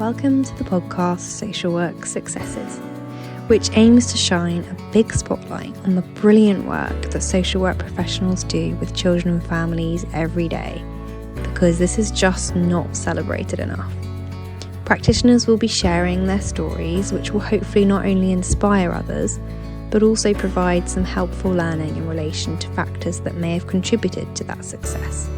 Welcome to the podcast Social Work Successes, which aims to shine a big spotlight on the brilliant work that social work professionals do with children and families every day, because this is just not celebrated enough. Practitioners will be sharing their stories, which will hopefully not only inspire others, but also provide some helpful learning in relation to factors that may have contributed to that success.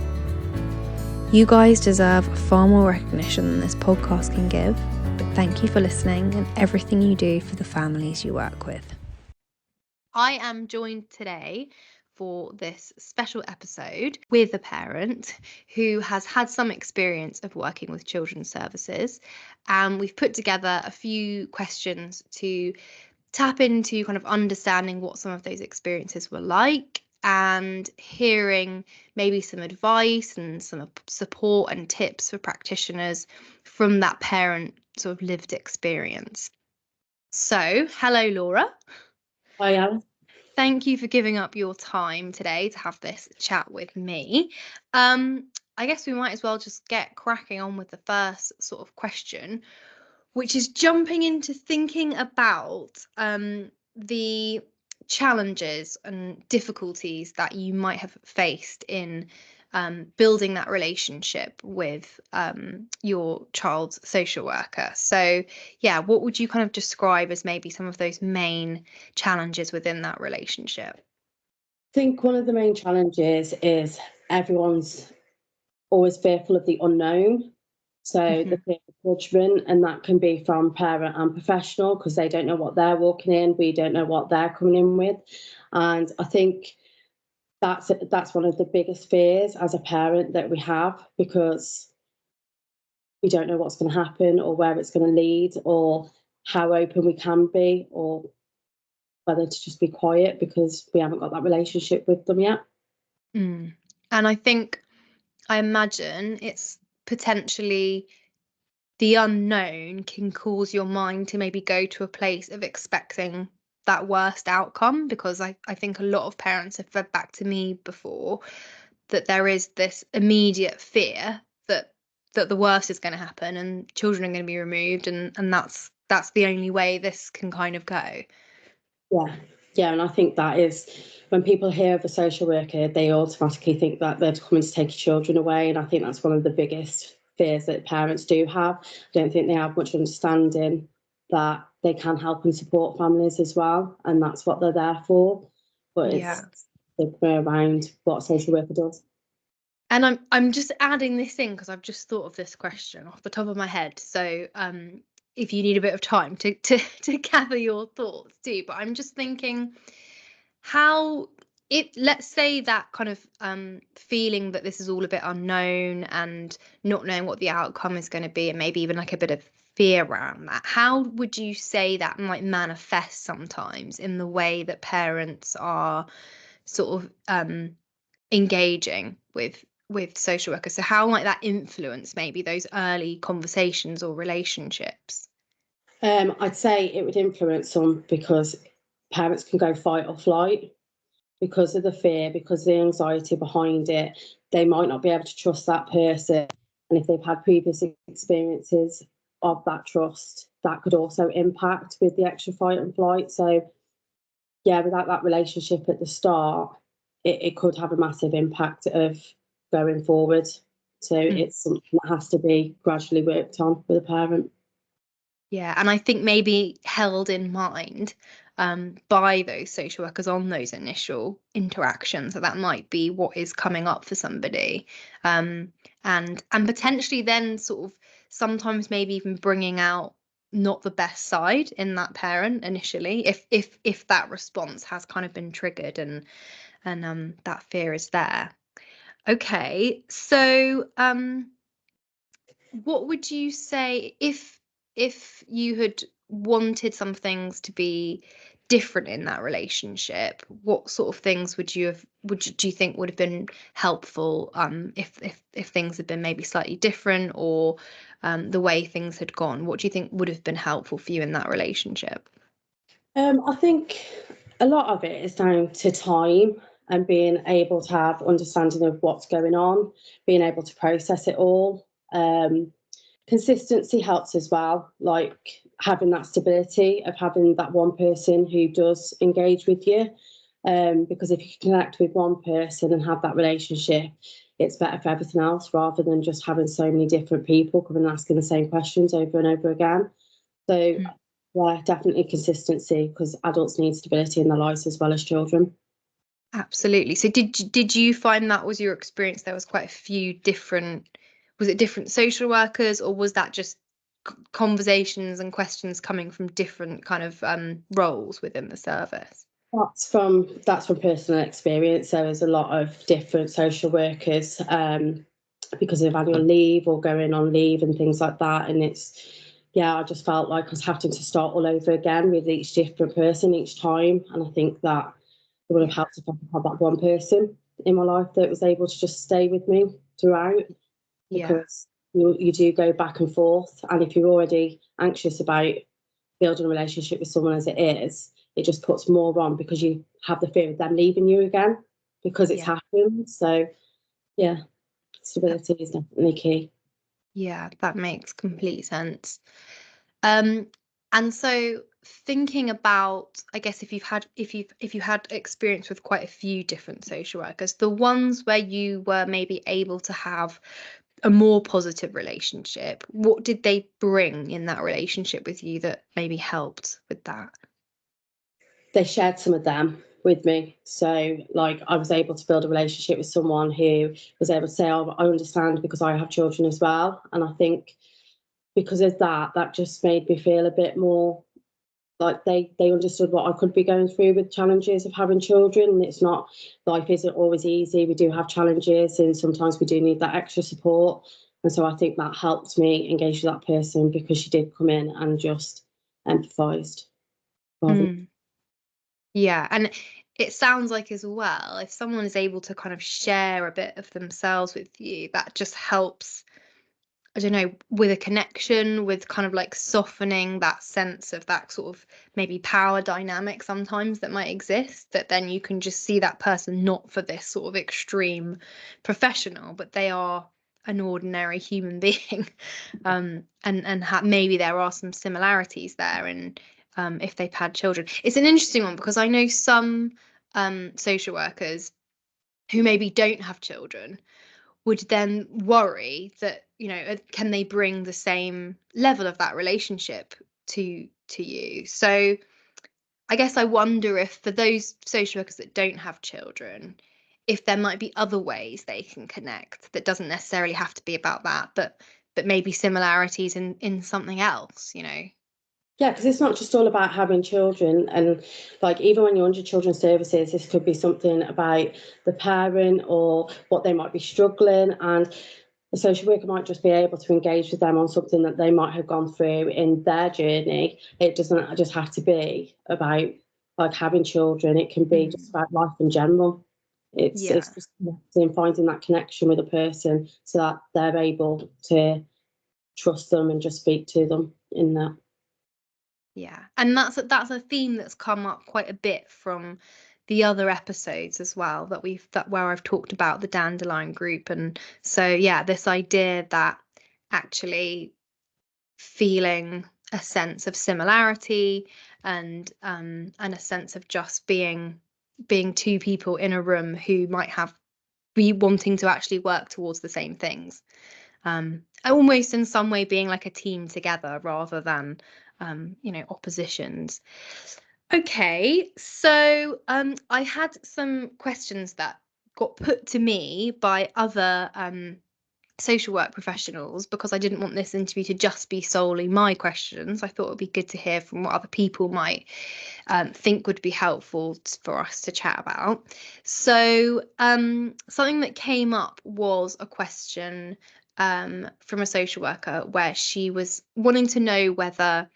You guys deserve far more recognition than this podcast can give, but thank you for listening and everything you do for the families you work with. I am joined today for this special episode with a parent who has had some experience of working with children's services, and we've put together a few questions to tap into kind of understanding what some of those experiences were like and hearing maybe some advice and some support and tips for practitioners from that parent sort of lived experience. So, hello, Laura. Hi, Alice. Thank you for giving up your time today to have this chat with me. I guess we might as well just get cracking on with the first sort of question, which is jumping into thinking about the challenges and difficulties that you might have faced in building that relationship with your child's social worker. So, yeah, what would you kind of describe as maybe some of those main challenges within that relationship? I think one of the main challenges is everyone's always fearful of the unknown. So the fear of judgment, and that can be from parent and professional because they don't know what they're walking in. We don't know what they're coming in with. And I think that's one of the biggest fears as a parent that we have, because we don't know what's going to happen or where it's going to lead or how open we can be, or whether to just be quiet because we haven't got that relationship with them yet. And I imagine it's potentially the unknown can cause your mind to maybe go to a place of expecting that worst outcome, because I think a lot of parents have fed back to me before that there is this immediate fear that the worst is going to happen and children are going to be removed, and that's the only way this can kind of go. Yeah, and I think that is when people hear of a social worker, they automatically think that they're coming to take your children away, and I think that's one of the biggest fears that parents do have. I don't think they have much understanding that they can help and support families as well, and that's what they're there for. But it's stigma around what a social worker does. And I'm just adding this in because I've just thought of this question off the top of my head. So if you need a bit of time to gather your thoughts too, but I'm just thinking how let's say that kind of feeling that this is all a bit unknown and not knowing what the outcome is going to be, and maybe even like a bit of fear around that. How would you say that might manifest sometimes in the way that parents are sort of engaging with social workers? So how might that influence maybe those early conversations or relationships? I'd say it would influence them because parents can go fight or flight because of the fear, because of the anxiety behind it. They might not be able to trust that person. And if they've had previous experiences of that trust, that could also impact with the extra fight and flight. So, yeah, without that relationship at the start, it could have a massive impact of going forward. So it's something that has to be gradually worked on with a parent. Yeah, and I think maybe held in mind by those social workers on those initial interactions, that might be what is coming up for somebody, and potentially then sort of sometimes maybe even bringing out not the best side in that parent initially, if that response has kind of been triggered and that fear is there. Okay, so what would you say if you had wanted some things to be different in that relationship? What sort of things do you think would have been helpful if things had been maybe slightly different, or the way things had gone? What do you think would have been helpful for you in that relationship? I think a lot of it is down to time and being able to have understanding of what's going on, being able to process it all. Consistency helps as well, like having that stability of having that one person who does engage with you. Because if you connect with one person and have that relationship, it's better for everything else rather than just having so many different people coming and asking the same questions over and over again. So, yeah, definitely consistency, because adults need stability in their lives as well as children. Absolutely. So did you find that was your experience? There was quite a few different, was it different social workers, or was that just conversations and questions coming from different kind of roles within the service? That's from personal experience. There was a lot of different social workers because of annual leave or going on leave and things like that. And I just felt like I was having to start all over again with each different person each time. And I think that it would have helped if I had that one person in my life that was able to just stay with me throughout, because you do go back and forth. And if you're already anxious about building a relationship with someone as it is, it just puts more on, because you have the fear of them leaving you again because it's happened. So, yeah, stability is definitely key. Yeah, that makes complete sense. And so thinking about, I guess if you had experience with quite a few different social workers, the ones where you were maybe able to have a more positive relationship, what did they bring in that relationship with you that maybe helped with that? They shared some of them with me. So, like, I was able to build a relationship with someone who was able to say, "Oh, I understand because I have children as well." And I think because of that, that just made me feel a bit more like they understood what I could be going through with challenges of having children. And it's not, life isn't always easy. We do have challenges, and sometimes we do need that extra support. And so I think that helped me engage with that person, because she did come in and just empathised. Yeah, and it sounds like as well, if someone is able to kind of share a bit of themselves with you, that just helps, I don't know, with a connection, with kind of like softening that sense of that sort of maybe power dynamic sometimes that might exist, that then you can just see that person not for this sort of extreme professional, but they are an ordinary human being. And maybe there are some similarities there, and if they've had children. It's an interesting one because I know some social workers who maybe don't have children would then worry that, can they bring the same level of that relationship to you? So I guess I wonder if for those social workers that don't have children, if there might be other ways they can connect that doesn't necessarily have to be about that, but maybe similarities in something else. Yeah, because it's not just all about having children. And like, even when you're under children's services, this could be something about the parent or what they might be struggling. And the social worker might just be able to engage with them on something that they might have gone through in their journey. It doesn't just have to be about like having children. It can be just about life in general. It's Yeah. it's just in finding that connection with a person so that they're able to trust them and just speak to them in that. Yeah, and that's a theme that's come up quite a bit from the other episodes as well that where I've talked about the Dandelion group. And so yeah, this idea that actually feeling a sense of similarity and a sense of just being two people in a room who might be wanting to actually work towards the same things, almost in some way being like a team together rather than oppositions. Okay, so I had some questions that got put to me by other social work professionals because I didn't want this interview to just be solely my questions. I thought it would be good to hear from what other people might think would be helpful for us to chat about. So something that came up was a question from a social worker where she was wanting to know whether,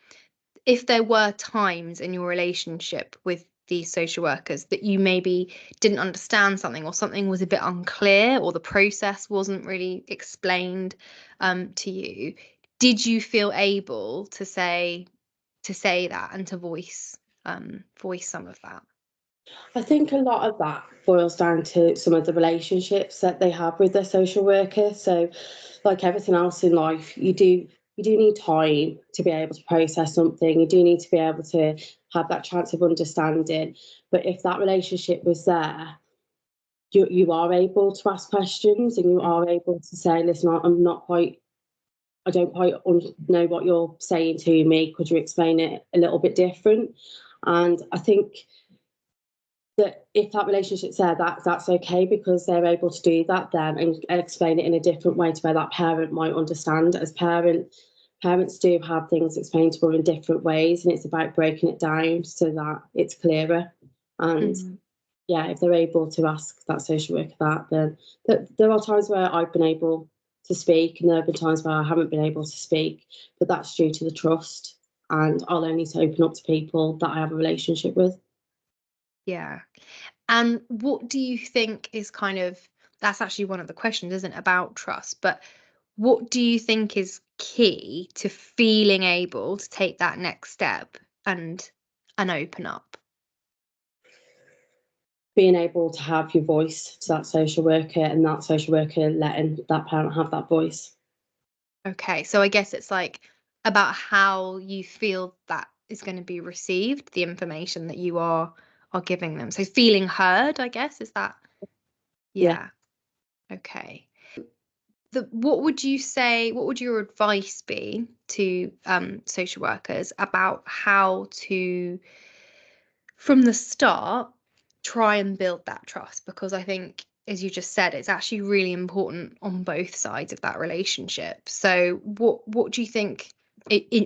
if there were times in your relationship with these social workers that you maybe didn't understand something, or something was a bit unclear, or the process wasn't really explained to you, did you feel able to say that and to voice some of that? I think a lot of that boils down to some of the relationships that they have with their social worker. So, like everything else in life, you do you do need time to be able to process something. You do need to be able to have that chance of understanding. But if that relationship was there, you are able to ask questions, and you are able to say, listen, I don't quite know what you're saying to me. Could you explain it a little bit different? And I think that if that relationship's there, that's okay, because they're able to do that then and explain it in a different way to where that parent might understand. As parents do have things explained to them in different ways, and it's about breaking it down so that it's clearer. And yeah, if they're able to ask that social worker that, then there are times where I've been able to speak, and there have been times where I haven't been able to speak, but that's due to the trust, and I'll only open up to people that I have a relationship with. Yeah. And what do you think is that's actually one of the questions, isn't it, about trust, but what do you think is key to feeling able to take that next step and open up? Being able to have your voice to that social worker, and that social worker letting that parent have that voice. Okay, so I guess it's like about how you feel that is going to be received, the information that you are giving them. So feeling heard, I guess, is that? Yeah. Yeah. Okay. What would you say, what would your advice be to social workers about how to, from the start, try and build that trust? Because I think, as you just said, it's actually really important on both sides of that relationship. So what do you think,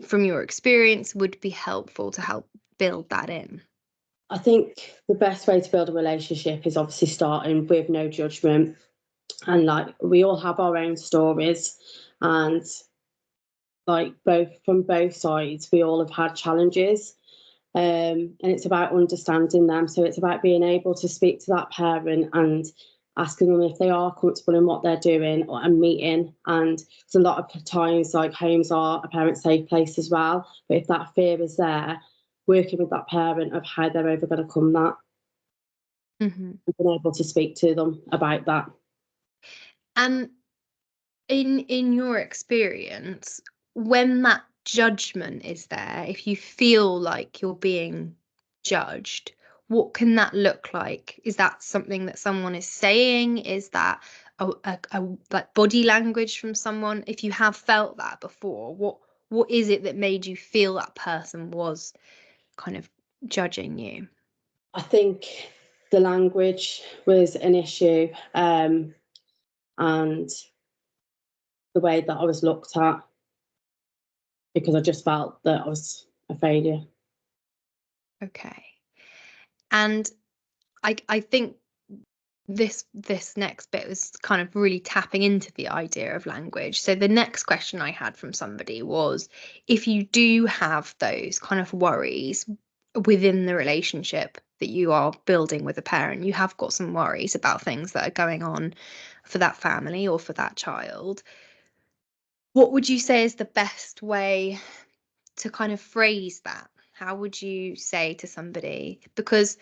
from your experience, would be helpful to help build that in? I think the best way to build a relationship is obviously starting with no judgment. And like, we all have our own stories, and like, from both sides, we all have had challenges. And it's about understanding them. So it's about being able to speak to that parent and asking them if they are comfortable in what they're doing, and meeting. And it's a lot of times, like, homes are a parent's safe place as well. But if that fear is there, working with that parent of how they're overcome that, Mm-hmm. and being able to speak to them about that. And in your experience, when that judgment is there, if you feel like you're being judged, what can that look like? Is that something that someone is saying? Is that a like body language from someone? If you have felt that before, what is it that made you feel that person was kind of judging you? I think the language was an issue, and the way that I was looked at, because I just felt that I was a failure. Okay. And I think this next bit was kind of really tapping into the idea of language. So the next question I had from somebody was, if you do have those kind of worries within the relationship that you are building with a parent, you have got some worries about things that are going on for that family or for that child. What would you say is the best way to kind of phrase that? How would you say to somebody? Because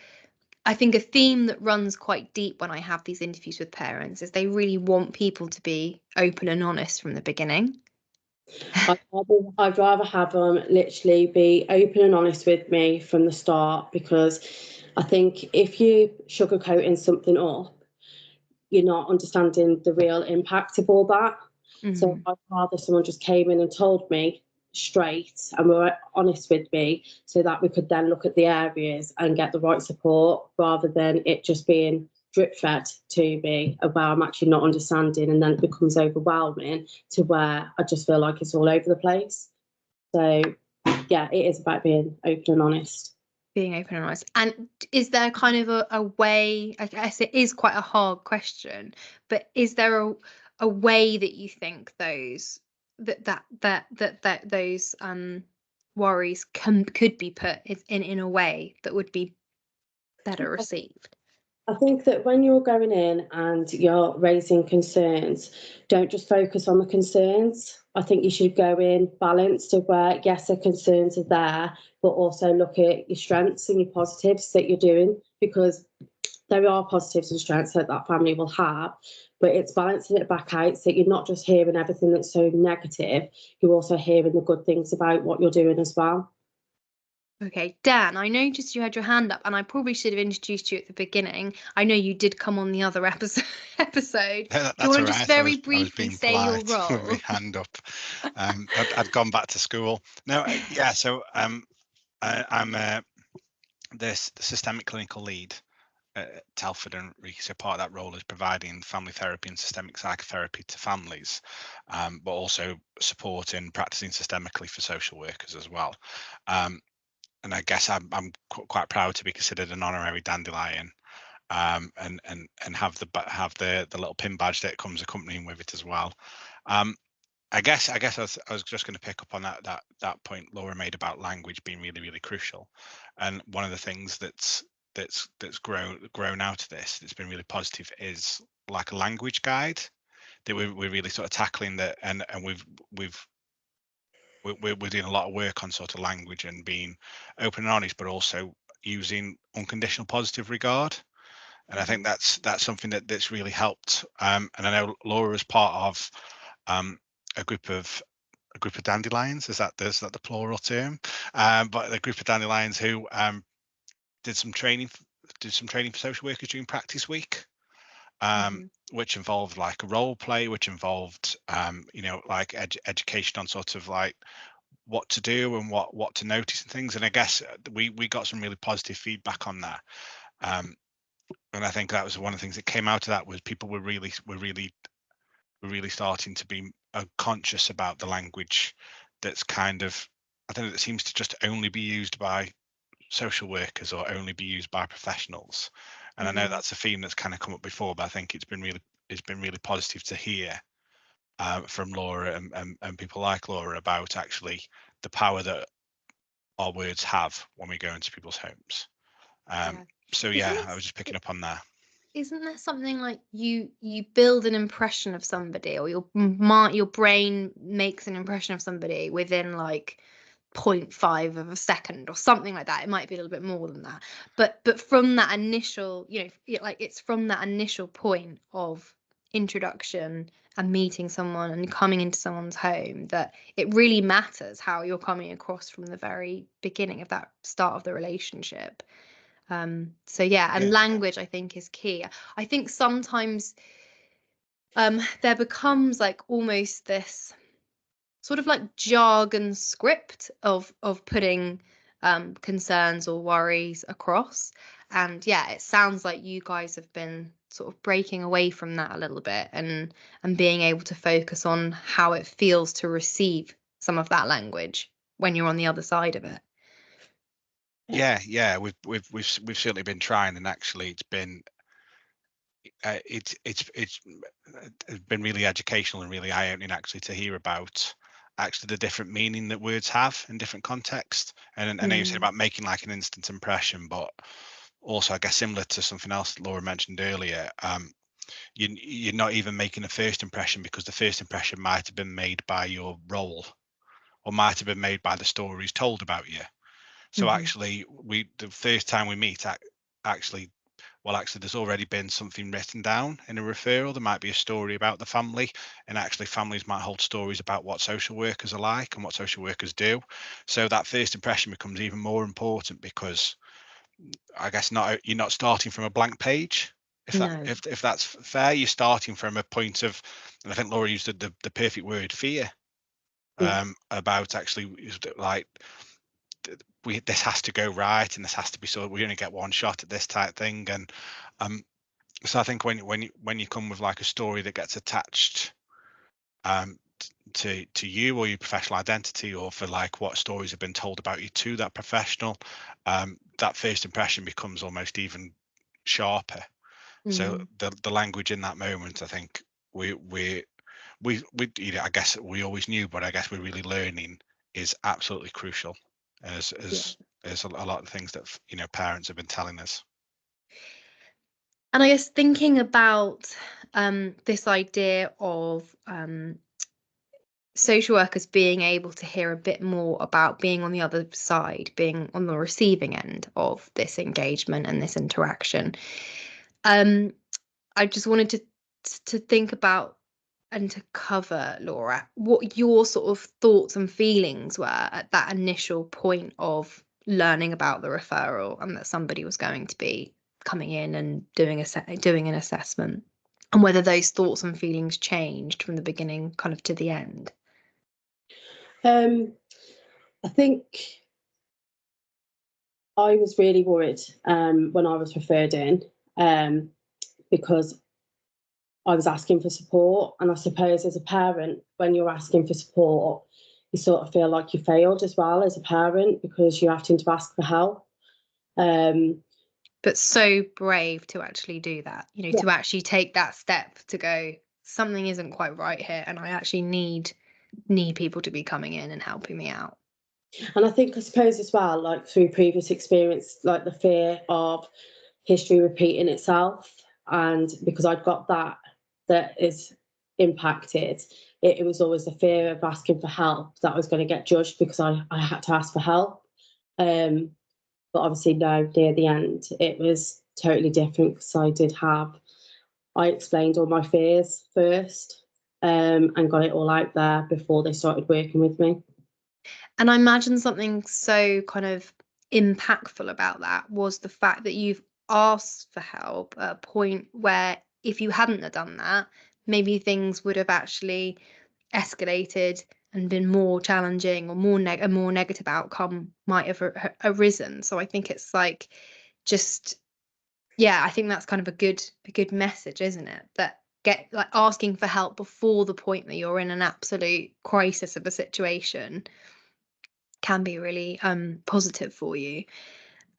I think a theme that runs quite deep when I have these interviews with parents is they really want people to be open and honest from the beginning. I'd rather have them literally be open and honest with me from the start, because I think if you sugarcoating something up, you're not understanding the real impact of all that. So Mm. I'd rather someone just came in and told me straight and were honest with me, so that we could then look at the areas and get the right support, rather than it just being drip fed to me about I'm actually not understanding, and then it becomes overwhelming to where I just feel like it's all over the place. So yeah, it is about being open and honest. Being open and honest. And is there kind of a way, I guess it is quite a hard question, but is there a way that you think those those worries could be put in a way that would be better received? I think that when you're going in and you're raising concerns, don't just focus on the concerns. I think you should go in balanced to where, yes, the concerns are there, but also look at your strengths and your positives that you're doing. Because there are positives and strengths that family will have, but it's balancing it back out so you're not just hearing everything that's so negative, you're also hearing the good things about what you're doing as well. Okay, Dan, I noticed you had your hand up, and I probably should have introduced you at the beginning. I know you did come on the other episode. That's Do you want all to just right. very I was briefly being say your polite with role? my hand up. I'd gone back to school. No, yeah. So I'm the systemic clinical lead at Telford and Reekie. So part of that role is providing family therapy and systemic psychotherapy to families, but also supporting practicing systemically for social workers as well. And I guess I'm quite proud to be considered an honorary dandelion, and have the little pin badge that comes accompanying with it as well. I guess I was just going to pick up on that point Laura made about language being really, really crucial, and one of the things that's grown out of this that's been really positive is like a language guide that we're really sort of tackling that, and we're doing a lot of work on sort of language and being open and honest, but also using unconditional positive regard. And I think that's something that's really helped. And I know Laura is part of a group of dandelions. Is that the plural term? But a group of dandelions who did some training for social workers during practice week, which involved like a role play, which involved like education on sort of like what to do and what to notice and things. And I guess we got some really positive feedback on that. And I think that was one of the things that came out of that was people were really starting to be conscious about the language that's kind of, I don't know, that seems to just only be used by social workers or only be used by professionals. And I know that's a theme that's kind of come up before, but I think it's been really positive to hear from Laura and people like Laura about actually the power that our words have when we go into people's homes. So yeah, I was just picking up on that. Isn't there something like you build an impression of somebody, or your brain makes an impression of somebody within like 0.5 of a second or something like that? It might be a little bit more than that, but from that initial, it's from that initial point of introduction and meeting someone and coming into someone's home that it really matters how you're coming across from the very beginning of that start of the relationship. So yeah, and language I think is key. I think sometimes there becomes like almost this sort of like jargon script of putting concerns or worries across. And yeah, it sounds like you guys have been sort of breaking away from that a little bit and being able to focus on how it feels to receive some of that language when you're on the other side of it. Yeah, we've certainly been trying, and actually it's been been really educational and really eye-opening actually to hear about actually the different meaning that words have in different contexts. And I know you said about making like an instant impression, but also I guess similar to something else Laura mentioned earlier, you're not even making a first impression because the first impression might have been made by your role or might have been made by the stories told about you. So actually, the first time we meet, actually, there's already been something written down in a referral. There might be a story about the family, and actually, families might hold stories about what social workers are like and what social workers do. So that first impression becomes even more important because I guess you're not starting from a blank page. If that's fair, you're starting from a point of, and I think Laura used the perfect word, fear. About actually like, this has to go right and this has to be, so we only get one shot at this type thing. And so I think when you come with like a story that gets attached to you or your professional identity, or for like what stories have been told about you to that professional, that first impression becomes almost even sharper. So the language in that moment, I think we I guess we always knew, but I guess we're really learning is absolutely crucial as a lot of things that parents have been telling us. And I guess thinking about this idea of social workers being able to hear a bit more about being on the other side, being on the receiving end of this engagement and this interaction. I just wanted to think about and to cover, Laura, what your sort of thoughts and feelings were at that initial point of learning about the referral and that somebody was going to be coming in and doing an assessment, and whether those thoughts and feelings changed from the beginning kind of to the end. I think I was really worried when I was referred in, because I was asking for support. And I suppose as a parent, when you're asking for support, you sort of feel like you failed as well as a parent, because you're having to ask for help. But so brave to actually do that, you know, Yeah. to actually take that step to go, something isn't quite right here, and I actually need people to be coming in and helping me out. And I suppose as well, like through previous experience, like the fear of history repeating itself, and because I'd got that is impacted, it was always the fear of asking for help, that I was going to get judged because I had to ask for help. But obviously, no, near the end, it was totally different, because I explained all my fears first, and got it all out there before they started working with me. And I imagine something so kind of impactful about that was the fact that you've asked for help at a point where if you hadn't have done that, maybe things would have actually escalated and been more challenging, or a more negative outcome might have arisen. So I think it's like, just, yeah, I think that's kind of a good message, isn't it? That asking for help before the point that you're in an absolute crisis of a situation can be really positive for you.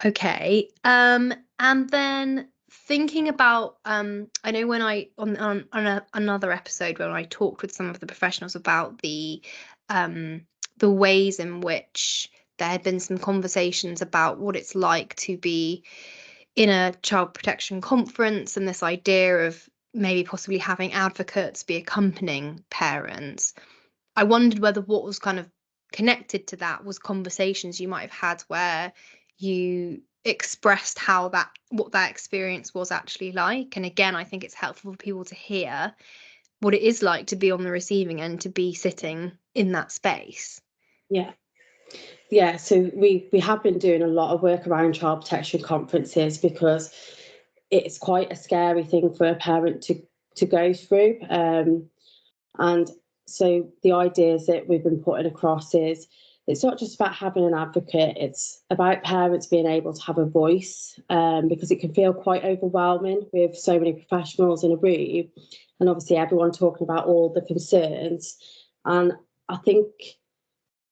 Okay. And then thinking about, I know when I on another episode when I talked with some of the professionals about the ways in which there had been some conversations about what it's like to be in a child protection conference, and this idea of maybe possibly having advocates be accompanying parents. I wondered whether what was kind of connected to that was conversations you might have had where you expressed what that experience was actually like. And again, I think it's helpful for people to hear what it is like to be on the receiving end, to be sitting in that space. Yeah, so we have been doing a lot of work around child protection conferences, because it's quite a scary thing for a parent to go through. And so the ideas that we've been putting across is, it's not just about having an advocate, it's about parents being able to have a voice, because it can feel quite overwhelming with so many professionals in a room, and obviously everyone talking about all the concerns. And I think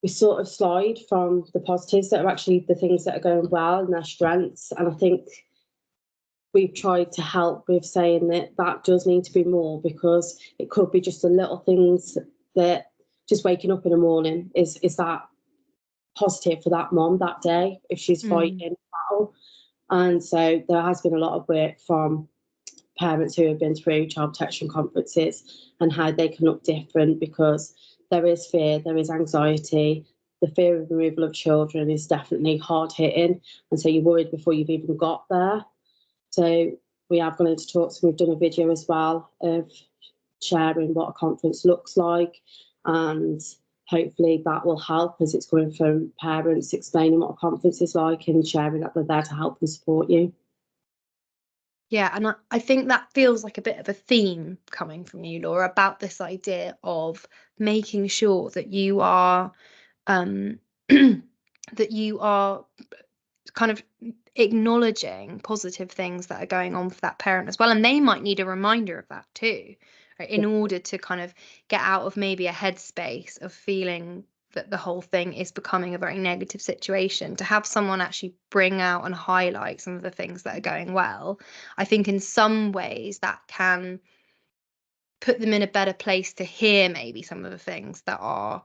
we sort of slide from the positives that are actually the things that are going well and their strengths. And I think we've tried to help with saying that does need to be more, because it could be just the little things, that just waking up in the morning is that positive for that mom that day if she's fighting a battle. And so there has been a lot of work from parents who have been through child protection conferences and how they can look different, because there is fear, there is anxiety. The fear of removal of children is definitely hard hitting, and so you're worried before you've even got there. So we have gone into talks, and we've done a video as well of sharing what a conference looks like, and hopefully that will help, as it's coming from parents explaining what a conference is like and sharing that they're there to help and support you. Yeah, and I think that feels like a bit of a theme coming from you, Laura, about this idea of making sure that you are that you are kind of acknowledging positive things that are going on for that parent as well, and they might need a reminder of that too, right, in order to kind of get out of maybe a headspace of feeling that the whole thing is becoming a very negative situation. To have someone actually bring out and highlight some of the things that are going well, I think in some ways that can put them in a better place to hear maybe some of the things that are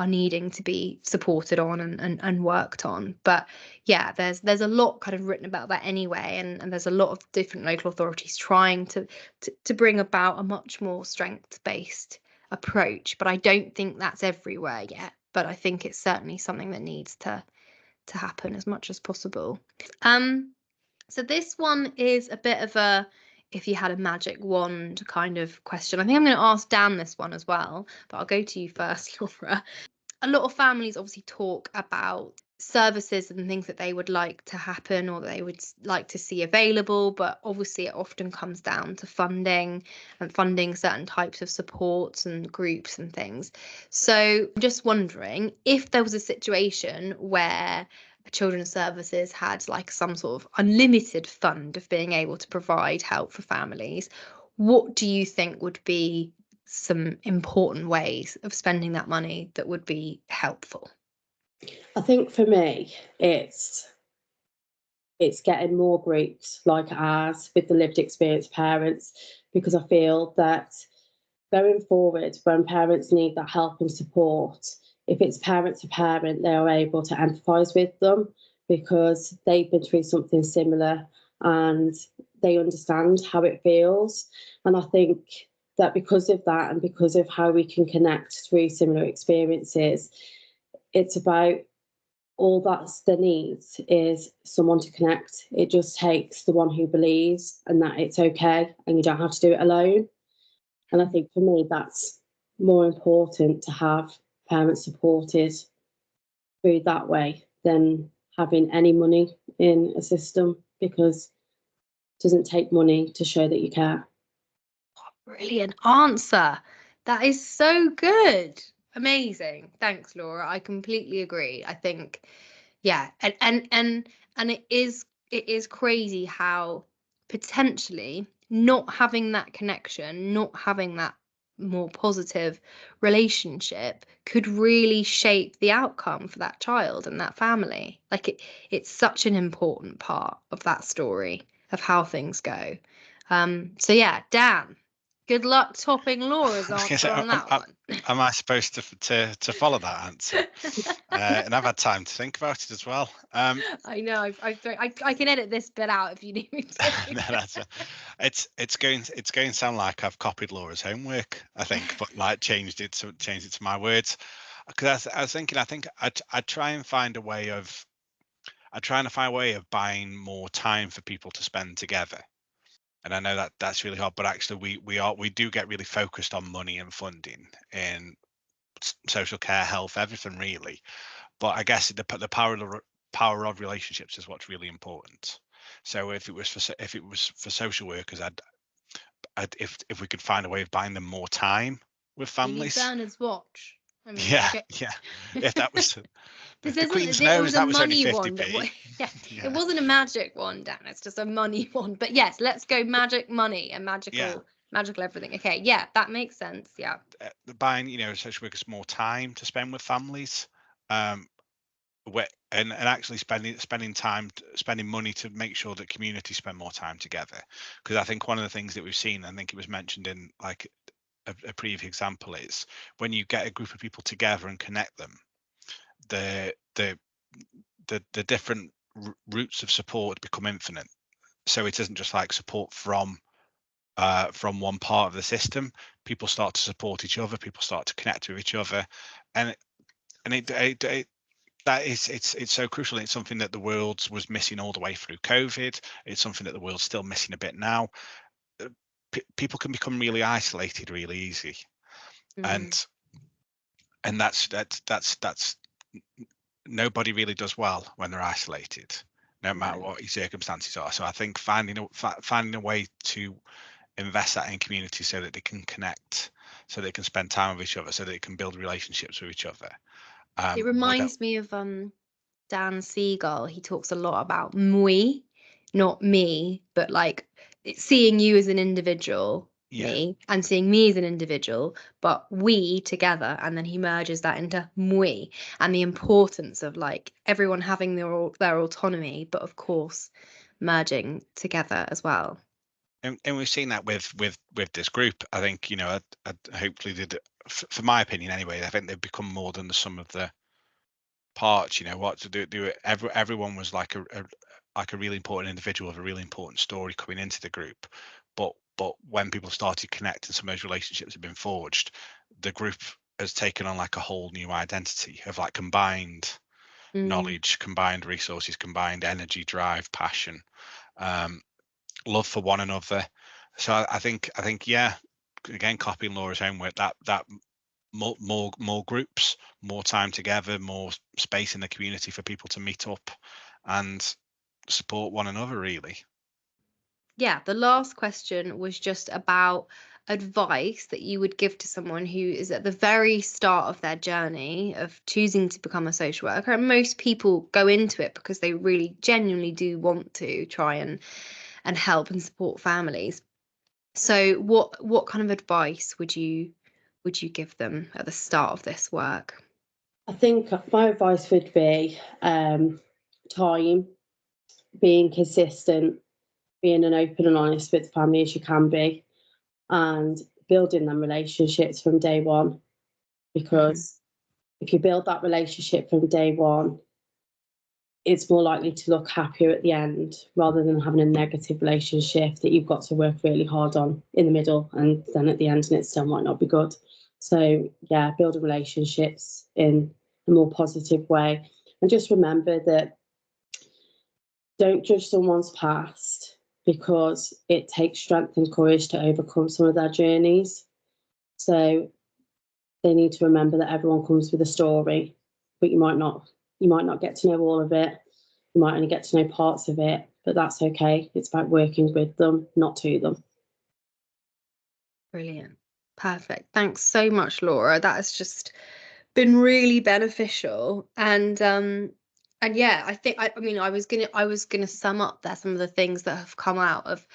needing to be supported on and worked on. But yeah, there's a lot kind of written about that anyway, and there's a lot of different local authorities trying to bring about a much more strength-based approach. But I don't think that's everywhere yet. But I think it's certainly something that needs to happen as much as possible. So this one is a bit of a if you had a magic wand kind of question. I think I'm going to ask Dan this one as well, but I'll go to you first, Laura. A lot of families obviously talk about services and things that they would like to happen or they would like to see available, but obviously it often comes down to funding and funding certain types of supports and groups and things. So I'm just wondering if there was a situation where children's services had like some sort of unlimited fund of being able to provide help for families, what do you think would be some important ways of spending that money that would be helpful? I think for me, it's getting more groups like ours with the lived experience parents, because I feel that going forward, when parents need that help and support, if it's parent to parent, they are able to empathise with them because they've been through something similar and they understand how it feels. And I think that because of that and because of how we can connect through similar experiences, it's about all that's the needs is someone to connect. It just takes the one who believes and that it's okay and you don't have to do it alone. And I think for me, that's more important to have parents supported through that way than having any money in a system, because it doesn't take money to show that you care. Brilliant answer. That is so good. Amazing. Thanks, Laura. I completely agree. I think, yeah, and it is crazy how potentially not having that connection, not having that more positive relationship could really shape the outcome for that child and that family. Like it's such an important part of that story of how things go. So yeah, Dan, good luck topping Laura's answer on that one. Am I supposed to follow that answer? And I've had time to think about it as well. I know. I can edit this bit out if you need me to. No, it's going to sound like I've copied Laura's homework, I think, but like changed it to my words. Because I was thinking, I think I'd try and find a way of buying more time for people to spend together. And I know that that's really hard, but actually we do get really focused on money and funding in social care, health, everything really. But I guess the power of relationships is what's really important. So if it was for social workers, if we could find a way of buying them more time with You need families. Bernard's watch. I mean, Yeah, okay. yeah. If that was the Queen's it nose, was that a was only money one. 50p. Yeah, Yeah. it wasn't a magic one, Dan. It's just a money one. But yes, let's go magic money and magical everything. Okay, yeah, that makes sense. Yeah. Buying, social workers more time to spend with families, and actually spending money to make sure that communities spend more time together. Because I think one of the things that we've seen, I think it was mentioned in like a previous example, is when you get a group of people together and connect them, the different routes of support become infinite. So it isn't just like support from one part of the system. People start to support each other. People start to connect with each other, and it's so crucial. It's something that the world was missing all the way through COVID. It's something that the world's still missing a bit now. People can become really isolated really easy, and that's nobody really does well when they're isolated, no matter what your circumstances are. So I think finding a way to invest that in community so that they can connect, so they can spend time with each other, so they can build relationships with each other. It reminds me of Dan Siegel. He talks a lot about moi, not me, but like seeing you as an individual, me, and seeing me as an individual, but we together. And then he merges that into moi, and the importance of like everyone having their autonomy, but of course merging together as well. And we've seen that with this group. I think hopefully for my opinion anyway, I think they've become more than the sum of the parts. What to do. Everyone was like a really important individual with a really important story coming into the group, but when people started connecting, some of those relationships have been forged. The group has taken on like a whole new identity of like combined knowledge, combined resources, combined energy, drive, passion, love for one another, So I think yeah, again, copying Laura's homework, that more groups, more time together, more space in the community for people to meet up and support one another, really. Yeah, the last question was just about advice that you would give to someone who is at the very start of their journey of choosing to become a social worker. And most people go into it because they really genuinely do want to try and help and support families. So what kind of advice would you give them at the start of this work? I think my advice would be time, being consistent, being as open and honest with the family as you can be, and building them relationships from day one. Because if you build that relationship from day one, it's more likely to look happier at the end rather than having a negative relationship that you've got to work really hard on in the middle and then at the end and it still might not be good. So yeah, building relationships in a more positive way. And just remember that don't judge someone's past, because it takes strength and courage to overcome some of their journeys. So they need to remember that everyone comes with a story, but you might not get to know all of it. You might only get to know parts of it, but that's okay. It's about working with them, not to them. Brilliant. Perfect. Thanks so much, Laura. That has just been really beneficial. And yeah, I think I mean I was gonna sum up there some of the things that have come out of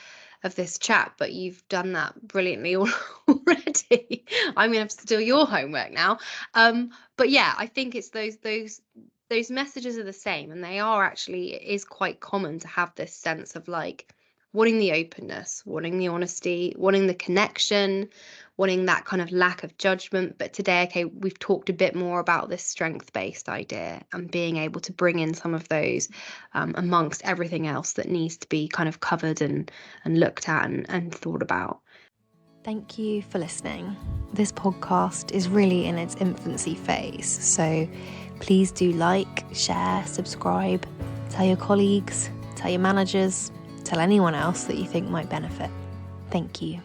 this chat, but you've done that brilliantly already. I'm gonna have to do your homework now. But yeah, I think it's those messages are the same, and they are actually, it is quite common to have this sense of like wanting the openness, wanting the honesty, wanting the connection, wanting that kind of lack of judgment. But today, okay, we've talked a bit more about this strength-based idea and being able to bring in some of those amongst everything else that needs to be kind of covered and looked at and thought about. Thank you for listening. This podcast is really in its infancy phase, so please do like, share, subscribe, tell your colleagues, tell your managers, tell anyone else that you think might benefit. Thank you.